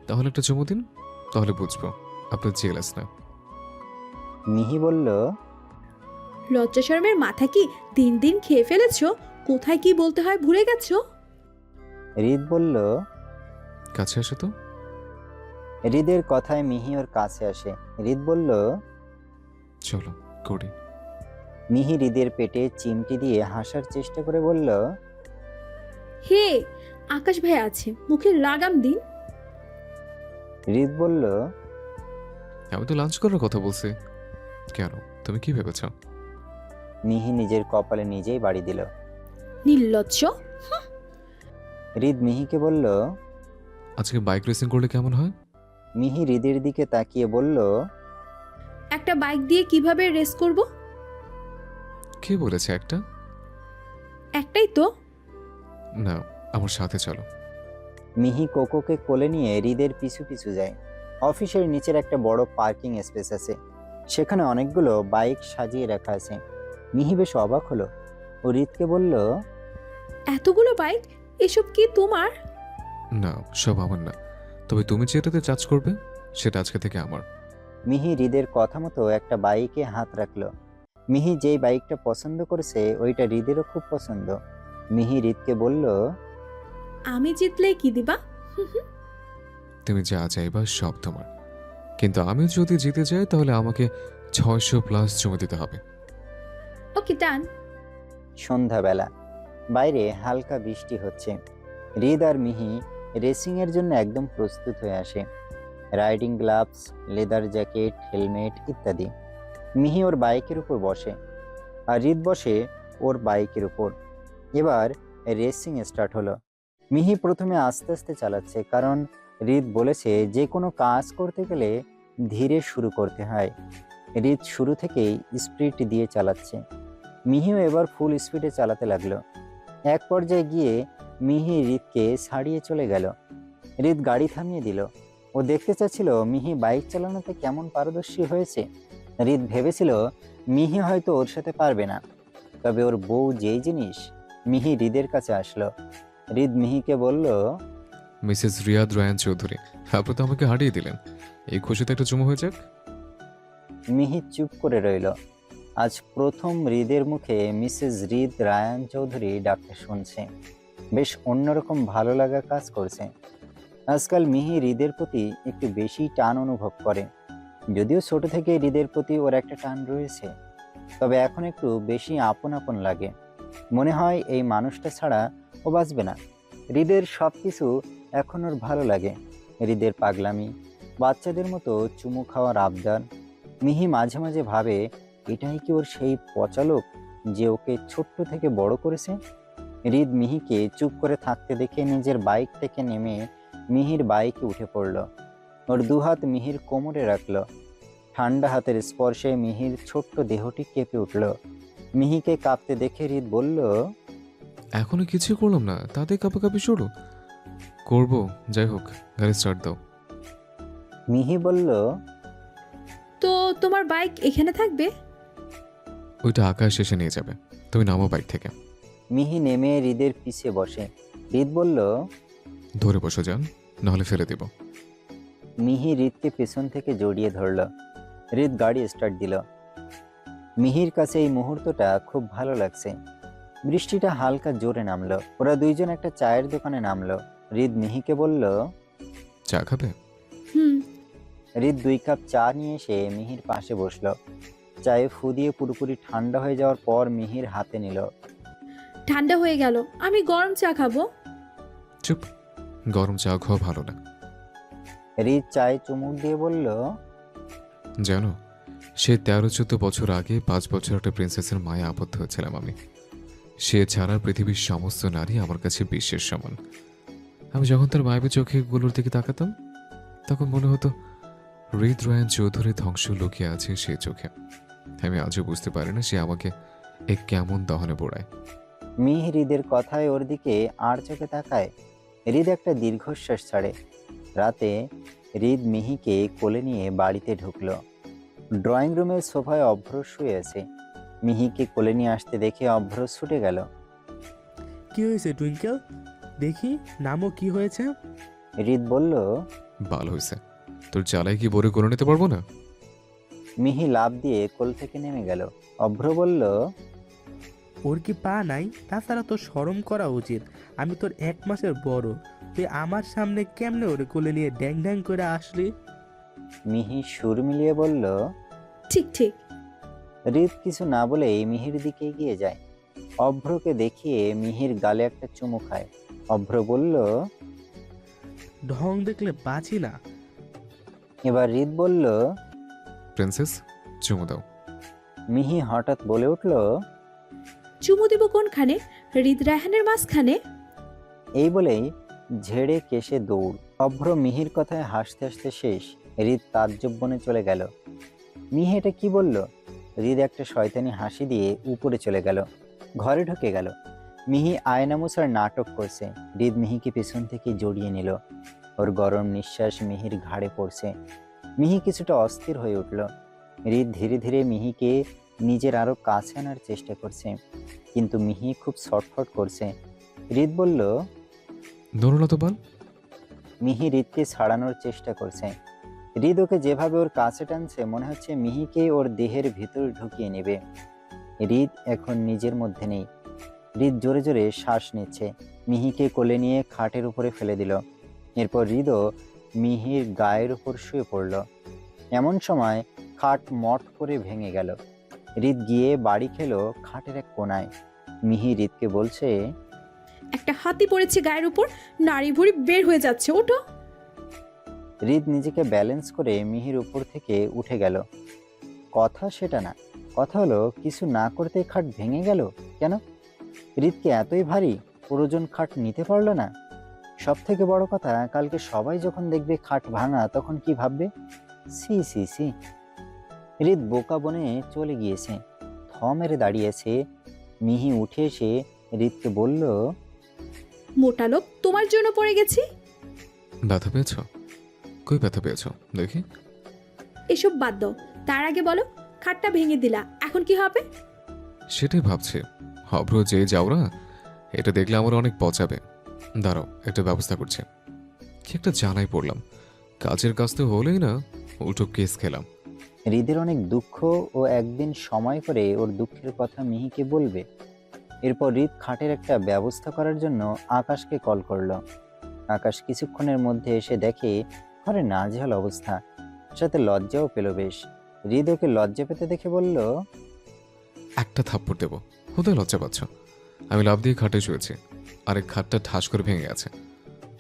তাহলে একটা চুমু দিন, তাহলে বুঝবো আপনার জেলাস না। মিহি বলল, লজ্জা শরমের মাথা কি দিন দিন খেয়ে ফেলেছো? কোথায় কি বলতে হয় ভুলে গেছো? হৃদ বলল। কাছে আসো তো। হৃদের কথায় মিহি ওর কাছে আসে। হৃদ বলল, চলো করি। মিহি হৃদের পেটে চিমটি দিয়ে হাসার চেষ্টা করে বলল, হে, আকাশ ভাই আছে, মুখে লাগাম দিন। হৃদ বলল, আমি তো লাঞ্চ করার কথা বলছি। কেন, তুমি কি ভেবেছ? মিহি নিজের কপালে নিজেই বাড়ি দিল। নির্লজ্জ। হৃদ মিহিকে বলল। আজকে বাইক রেসিং করলে কেমন হয়? মিহি হৃদের দিকে তাকিয়ে বলল, একটা বাইক দিয়ে কিভাবে রেস করব? কে বলেছে একটা? একটাই তো। না, আমার সাথে চলো। মিহি কোকোকে কোলে নিয়ে হৃদের পিছু পিছু যায়। অফিসের নিচের একটা বড় পার্কিং স্পেস আছে, সেখানে অনেকগুলো বাইক সাজিয়ে রাখা আছে। মিহি বেশ অবাক হলো। ও হৃদকে বলল, এতগুলো বাইক, এসব কি তোমার? না, সব আমার না, তবে তুমি যেটাতে চার্জ করবে সেটা আজকে থেকে আমার। মিহি হৃদের কথা মতো একটা বাইকে হাত রাখলো। মিহি যেই বাইকটা পছন্দ করেছে ওইটা হৃদেরও খুব পছন্দ। মিহি হৃদকে বলল, আমি জিতলে কি দিবা? তুমি যা চাইবা সব তোমার, কিন্তু আমি যদি জিতে যাই তাহলে আমাকে 600+ জমা দিতে হবে। ওকে, ডান। সন্ধ্যাবেলা বাইরে হালকা বৃষ্টি হচ্ছে। হৃদ আর মিহি রেসিং এর জন্য একদম প্রস্তুত হয়ে আসে। Riding gloves, leather jacket, helmet ইত্যাদি। মিহি ওর বাইকের উপর বসে আর হৃদ বসে ওর বাইকের উপর। এবার রেসিং স্টার্ট হলো। মিহি প্রথমে আস্তে আস্তে চালাচ্ছে, কারণ হৃদ বলেছে যে কোনো কাজ করতে গেলে ধীরে শুরু করতে হয়। হৃদ শুরু থেকেই স্পিড দিয়ে চালাচ্ছে। মিহিও এবার ফুল স্পিডে চালাতে লাগলো। এক পর্যায়ে গিয়ে মিহি হৃদকে ছাড়িয়ে চলে গেল। হৃদ গাড়ি থামিয়ে দিল। ও দেখতে চাচ্ছিল মিহি বাইক চালানোতে কেমন পারদর্শী হয়েছে। হৃদ ভেবেছিল মিহি হয়তো ওর সাথে পারবে না, তবে ওর বউ যেই জিনিস। মিহি হৃদের কাছে আসলো। হৃদ মিহিকে বলল, মিসেস রিয়াদ রায়ান চৌধুরী, আপনি তো আমাকে হারিয়ে দিলেন, এই খুশিতে একটা চুমু হয়ে যাক। মিহি চুপ করে রইল। আজ প্রথম হৃদের মুখে মিসেস হৃদ রায়ান চৌধুরী ডাকতে শুনছে। বেশ অন্যরকম ভালো লাগা কাজ করছে। আজকাল মিহি হৃদের প্রতি একটু বেশি টান অনুভব করে। যদিও ছোট থেকে হৃদের প্রতি ওর একটা টান রয়েছে, তবে এখন একটু বেশি আপন আপন লাগে। মনে হয় এই মানুষটা ছাড়া ও বাঁচবে না। হৃদের সব কিছু এখন ওর ভালো লাগে। হৃদের পাগলামি, বাচ্চাদের মতো চুমু খাওয়ার আবদার। মিহি মাঝে মাঝে ভাবে, এটাই কি ওর সেই পচা লোক যে ওকে ছোট্ট থেকে বড় করেছে? হৃদ মিহিকে চুপ করে থাকতে দেখে নিজের বাইক থেকে নেমে মিহির বাইকে উঠে পড়ল। ওর দুহাত মিহির কোমরে রাখল। ঠান্ডা হাতের স্পর্শে মিহির ছোট্ট দেহটি কেঁপে উঠল। মিহিকে কাঁপতে দেখে হৃদ বলল, এখনো কিছু করলাম না, তাতে কাঁপাকাঁপি শুরু করবো। যাই হোক, গাড়ি স্টার্ট দাও। মিহি বলল, তো তোমার বাইক এখানে থাকবে? ওইটা আকাশ এসে নিয়ে যাবে, তুমি নামো বাইক থেকে। মিহি নেমে হৃদের পিছে বসে। হৃদ বলল, ধরে বসো যান, নাহলে ফেলে দেব। মিহি হৃদকে পেছন থেকে জড়িয়ে ধরল। হৃদ গাড়ি স্টার্ট দিল। মিহির কাছে এই মুহূর্তটা খুব ভালো লাগছে। বৃষ্টিটা হালকা জোরে নামলো। ওরা দুইজন একটা চায়ের দোকানে নামলো। হৃদ মিহিকে বলল, চা খাবে? হুম। হৃদ 2 কাপ চা নিয়ে এসে মিহির পাশে বসলো। চায়ে ফু দিয়ে পুরোপুরি ঠান্ডা হয়ে যাওয়ার পর মিহির হাতে নিল। ঠান্ডা হয়ে গেল, আমি গরম চা খাবো। চুপ, গরম চা খাওয়া ভালো না। হৃদ চায়ে চুমুক দিয়ে বলল, জানো, সে 13-14 বছর আগে 5 বছর একটা প্রিন্সেসের মায়ে আবদ্ধ হয়েছিলাম আমি। সে ছাড়া পৃথিবীর সমস্ত নারী আমার কাছে বিশ্বের সমান। আমি যখন তার মায়াবী চোখেগুলোর দিকে তাকাতাম, তখন মনে হতো হৃদ রায়ান চৌধুরী ধ্বংস লুকিয়ে আছে সে চোখে। আমি আজও বুঝতে পারি না সে আমাকে এ কেমন দহনে পোড়ায়। মিহি হৃদের কথায় ওর দিকে আর চোখে তাকায়। হৃদ একটা দীর্ঘশ্বাস ছাড়ে। রাতে হৃদ মিহিকে কোলে নিয়ে বাড়িতে ঢুকলো। ড্রয়িং রুমের সোফায় অভ্র শুয়ে আছে। মিহিকে কোলে নিয়ে আসতে দেখে অভ্র ছুটে গেল। কি হয়েছে টুইঙ্কেল? দেখি নামও কি হয়েছে? হৃদ বলল, ভালো হয়েছে, তোর জ্বালায় কি বরে করে নিতে পারবো না? মিহি লাফ দিয়ে কোল থেকে নেমে গেল। অভ্র বলল, ওর কি পা নাই? তাছাড়া তোর শরম করা উচিত। আমি তোর 1 মাসের বড়, তুই আমার সামনে কেমনে ওরে কোলে নিয়ে ড্যাং ড্যাং করে আসলি? মিহি সুর মিলিয়ে বলল। ঠিক ঠিক। হৃদ কিছু না বলেই মিহির দিকে এগিয়ে যায়। অভ্রকে দেখিয়ে মিহির গালে একটা চুমু খায়। অভ্র বলল, ঢং দেখলে বাঁচি না। এবার হৃদ বলল। প্রিন্সেস, চুমু দাও। মিহি হঠাৎ বলে উঠল, চুমু দিব কোনখানে? হৃদ রায়হানের মাঝখানে? এই বলেই ঝেড়ে কেশে দৌড়। অভ্র মিহির কথায় হাসতে হাসতে শেষ। হৃদ তাজ্জব বনে চলে গেল। মিহি এটা কি বলল? হৃদ একটা শয়তানি হাসি দিয়ে উপরে চলে গেল, ঘরে ঢুকে গেল। মিহি আয়না মোছার নাটক করছে। হৃদ মিহিকে পেছন থেকে জড়িয়ে নিল। ওর গরম নিঃশ্বাস মিহির ঘাড়ে পড়ছে। মিহি কিছুটা অস্থির হয়ে উঠল। হৃদ ধীরে ধীরে মিহিকে নিজের আরো কাছে আনার চেষ্টা করছে, কিন্তু মিহি খুব ছটফট করছে। হৃদ বলল, দৌড়লো তো বল। মিহি হৃদকে ছাড়ানোর চেষ্টা করছে। হৃদ ওকে যেভাবে ওর কাছে টানছে মনে হচ্ছে মিহিকে ওর দেহের ভিতর ঢুকিয়ে নেবে। হৃদ এখন নিজের মধ্যে নেই। হৃদ জোরে জোরে শ্বাস নিচ্ছে। মিহিকে কোলে নিয়ে খাটের উপরে ফেলে দিল। এরপর হৃদও মিহির গায়ের উপর শুয়ে পড়ল। এমন সময় খাট মট করে ভেঙে গেল। হৃদ গিয়ে বাড়ি খেলো খাটের এক কোনায়। মিহি হৃদকে বলছে, একটা হাতি পড়েছে গায়ের উপর, নাড়ি ভুড়ি বের হয়ে যাচ্ছে, ওঠো। হৃদ নিজেকে ব্যালেন্স করে মিহির উপর থেকে উঠে গেল। কথা সেটা না, কথা হলো কিছু না করতে খাট ভেঙে গেল কেন? হৃদকে এতই ভারী পুরোজন খাট নিতে পারলো না? সব থেকে বড় কথা, কালকে সবাই যখন দেখবে খাট ভাঙা তখন কি ভাববে? সি সি সি। হৃদ বোকা বনে চলে গিয়েছে। থ মেরে দাঁড়িয়েছে। মিহি উঠে এসে হৃদকে বলল, মোটা লোক, তোমার জন্য পড়ে গেছি। ব্যথা পেয়েছ? কই ব্যথা পেয়েছ দেখি? এসব বাদ দাও, তার আগে বলো, খাটটা ভেঙে দিলা, এখন কি হবে? সেটাই ভাবছি। অভ্র যে যাওরা, এটা দেখলে আমার অনেক পচাবে। দাঁড়াও, একটা ব্যবস্থা করছে। কি একটা জানাই পড়লাম, কাজের কাজ তো হলেই না, উল্টো কেস খেলাম। হৃদের অনেক দুঃখ ও একদিন সময় করে ওর দুঃখের কথা মিহিকে বলবে। এরপর হৃদ খাটের একটা ব্যবস্থা করার জন্য আকাশকে কল করলো। আকাশ কিছুক্ষণের মধ্যে এসে দেখে ঘরে নাজেহাল অবস্থা, সাথে লজ্জাও পেল বেশ। হৃদ ওকে লজ্জা পেতে দেখে বলল, একটা থাপ্পড় দেবো, কোথায় লজ্জা পাচ্ছ? আমি লাফ দিয়ে খাটে শুয়েছি, আরেক খাটটা ঠাস করে ভেঙে গেছে।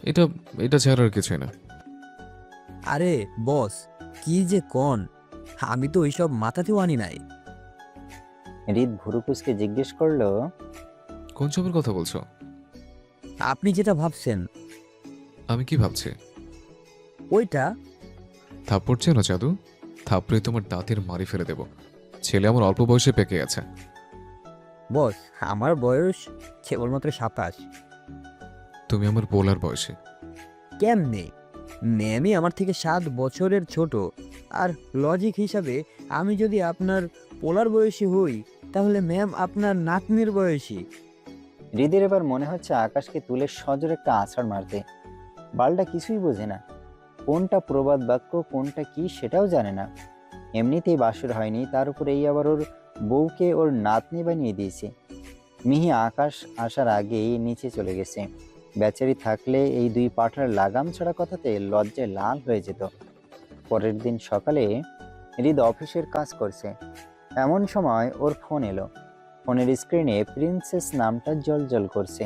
এটা এটা ছাড়া আর কিছুই না। আরে বস, কি যে কন, আমি তো ওইসব মাথাতেও আনি নাই। হৃদ ভুরুকুসকে জিজ্ঞেস করলো, কোন ছবির কথা বলছো? আপনি যেটা ভাবছেন আমি কি ভাবছি? ওইটা। থাপ্পড় চেনো জাদু? থাপ্পড়ে তোমার দাঁতের মারি ফেলে দেব। ছেলে আমার অল্প বয়সে পেকে গেছে। বস, আমার বয়স কেবলমাত্র 27। তুমি আমার পোলার বয়সে। কেমনে? ম্যামই আমার থেকে 7 বছরের ছোট। আর লজিক হিসাবে আমি যদি আপনার পোলার বয়সী হই, তাহলে ম্যাম আপনার নাতনির বয়সী। হৃদের এবার মনে হচ্ছে আকাশকে তুলে সজোর একটা আছাড় মারতে। বালটা কিছুই বোঝে না, কোনটা প্রবাদ বাক্য কোনটা কি সেটাও জানে না। এমনিতেই বাসর হয়নি, তার উপর এই আবার ওর বউকে ওর নাতনি বানিয়ে দিয়েছে। মিহি আকাশ আসার আগেই নিচে চলে গেছে। বেচারি থাকলে এই দুই পাঠার লাগাম ছাড়া কথাতে লজ্জায় লাল হয়ে যেত। পরের দিন সকালে হৃদ অফিসের কাজ করছে, এমন সময় ওর ফোন এলো। ফোনের স্ক্রিনে প্রিন্সেস নামটা জ্বলজ্বল করছে।